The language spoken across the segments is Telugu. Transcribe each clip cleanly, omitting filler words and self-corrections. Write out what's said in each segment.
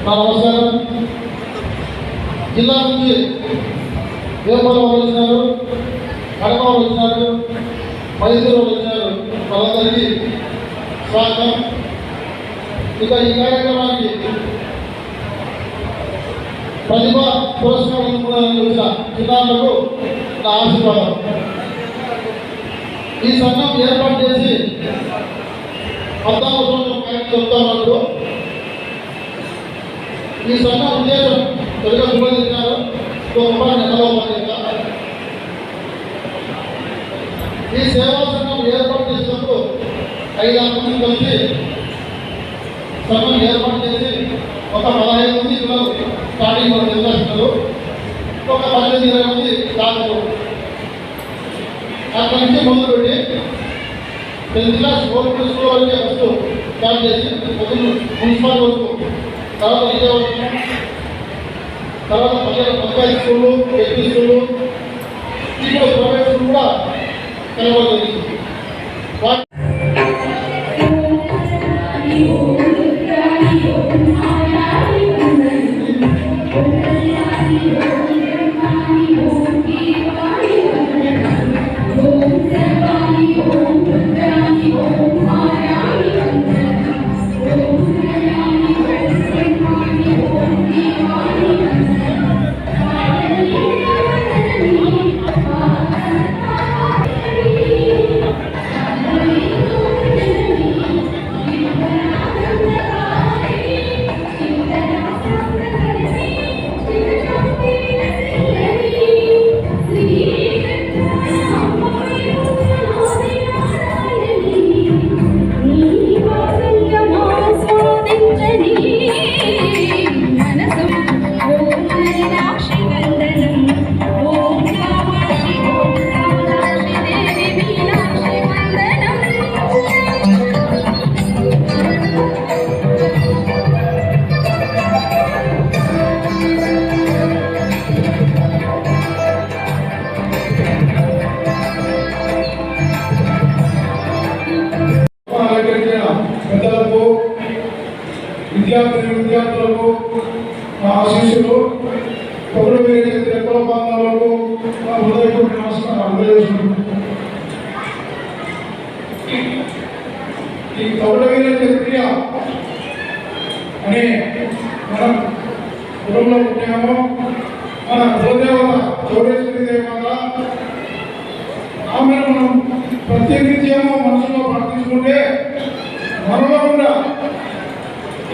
నమస్కారం. జిల్లా నుంచి వేపవరం వచ్చినారు, కడప వచ్చినారు, మైసూరు వచ్చినారు. వాళ్ళందరికీ స్వాగతం. ఇక ఈ కార్యక్రమానికి ప్రతిభ పురస్కారం వచ్చిన చిన్నారులకు నా ఆశీర్వాదం. ఈ సంఘం ఏర్పాటు చేసి 14 సంవత్సరం చెప్తున్నప్పుడు ఈ సంఘం ఉద్దేశం తెలుగు విభజించారు. ఈ సేవా సంఘం ఏర్పాటు చేసినప్పుడు 5 మంది కలిసి సంఘం ఏర్పాటు చేసి ఒక 15 మంది పిల్లలు స్టార్టింగ్ నిర్వహిస్తున్నారు, ఒక 15-20 మంది దాదాపు అక్కడి నుంచి మొదలుపెట్టి 10th క్లాస్ 4th స్కూల్ వరకే ఫస్ట్ స్టార్ట్ చేసి మున్సిపల్ వరకు, తర్వాత విజయవాడ, తర్వాత 15 స్కూళ్ళు, ఎస్పీ స్కూళ్ళు, ఇప్పుడు ప్రైవేట్ స్కూల్ కూడా కలవడం. విద్యార్థులకు ఆశీస్సులు, పాలనలకు హృదయపూర్వక నమస్కారం అందజేస్తున్నాను. ఈ కౌరవీర చక్రియ అనే మనం కులంలో పుట్టాము. మన కులదేవత చౌడేశ్వరి దేవత, ఆమెను మనం ప్రత్యేకించేమో మనసులో ప్రార్థించుకుంటే మనలో కూడా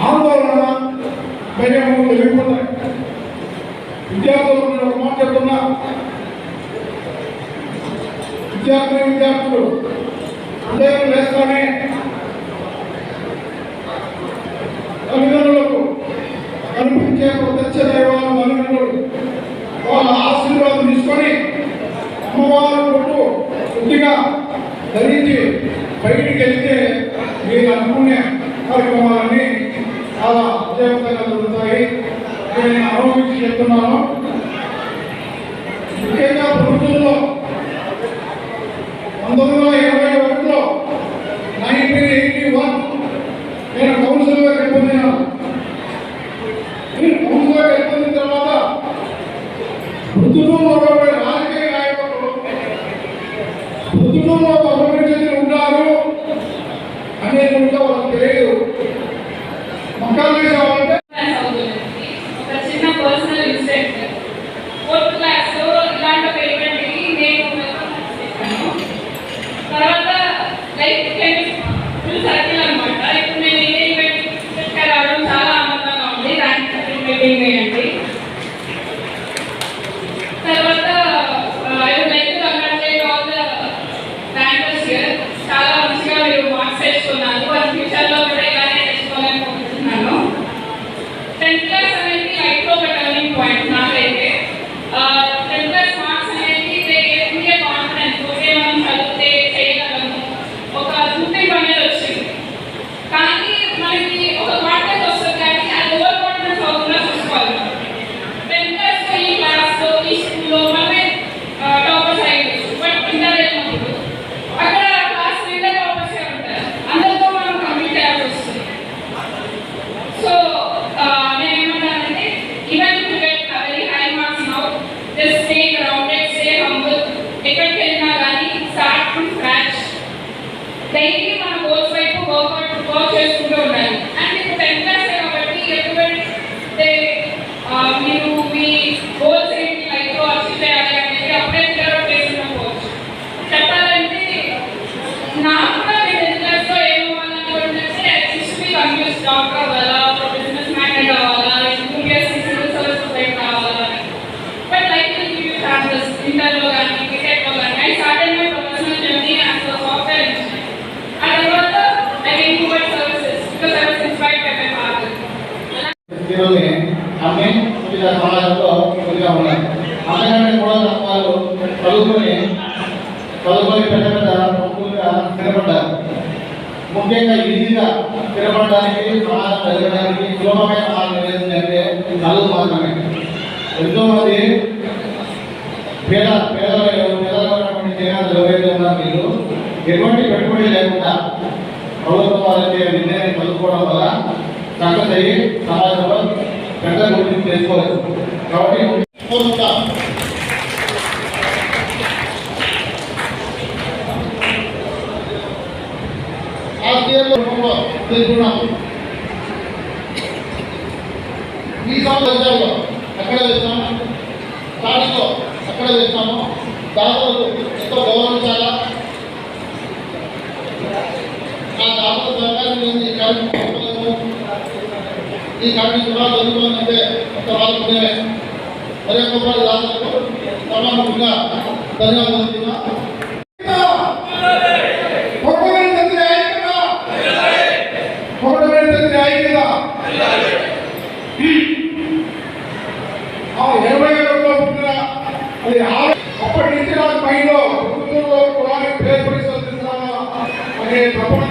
ఆందోళన భయము తొలగిపోతాయి. విద్యార్థులు నేను ఒక మాట చెప్తున్నా, విద్యార్థులు ఉదయం లేస్తానే తల్లిదండ్రులకు కనిపించే ప్రత్యక్ష దైవాల తల్లిదండ్రులు వాళ్ళ ఆశీర్వాదం తీసుకొని అమ్మవారి కొట్టు శుద్ధిగా ధరించి బయటికి వెళ్తే మీరు అనుకునే కార్యక్రమాలన్నీ చాలా ఉద్యోగంగా జరుగుతాయి. నేను అనుభవించి చెప్తున్నాను. ముఖ్యంగా ప్రభుత్వంలో 1981లో 1981 నేను కౌన్సిల్గా గెలుపొందినాను. కౌన్సిల్గా గెలుపొందిన తర్వాత ప్రభుత్వంలో రాజకీయ నాయకులు ప్రభుత్వంలో అభివృద్ధి ఉంటారు అనేది కూడా వాళ్ళకి తెలియదు. ఒక చిన్న పర్సనల్ ఇన్సిడెంట్. మీరు మీ గోల్స్ ఏంటి లైఫ్లో అచీవ్ చేయాలి అనేది అప్పుడే ఫిగర్ అవుట్ చేసుకున్నాకోవచ్చు. చెప్పాలంటే నాకు కూడా నేను బిజినెస్లో ఏమవ్వాలనుకుంటే సిస్టమ్ కన్ఫ్యూజ్ డాక్టర్ అవ్వాలా, బిజినెస్ మ్యాగ్నెట్ అవ్వాలా, యూపీఎస్సీ సివిల్ సర్వీస్ సొసైటీ కావాలా. But life will give you chances. ఇంటర్లో కానీ బీటెక్లో కానీ I started my professional journey as a software engineer. ఆ తర్వాత I came towards services because I was inspired by my father. ఆమె కొద్దిగా సమాజంలో కొద్దిగా ఉన్నాయి. ఆమె కూడా వాళ్ళు చదువుకొని పెద్ద పెద్ద ప్రముఖులుగా స్థిరపడ్డారు. ముఖ్యంగా ఈజీగా స్థిరపడడానికి, సమాజం పెరగడానికి సులభమైన మార్గం ఏంటంటే చదువు మాత్రమే. ఎంతో మంది పేదలైనటువంటి జనాలు ఎవరైతే ఉన్నారు మీరు ఎటువంటి పెట్టుబడి లేకుండా ప్రభుత్వం వారి విద్యని చదువుకోవడం వల్ల సక్సెస్ అయ్యి సమాజంలో పెద్ద గుర్తింపు చేసుకోవచ్చు. కాబట్టి ఈ సంవత్సరాల్లో ఎక్కడ వేస్తాము, స్టార్టింగ్లో ఎక్కడ వేస్తాము, దాతలకు ఎంతో గౌరవించాలా. ఆ దాతల సహకారం ఈ కార్యక్రమం కూడా చదువుకోవాలంటే ఒక వాళ్ళకుంటే మరి ఒక్క దాతలకు సమానంగా ధన్యవాదాలు. అప్పటి నుంచి నాకు మైండ్లో ప్రభుత్వంలో కులానికి పేరు పరిశోధిస్తున్నాను అనే తప్పన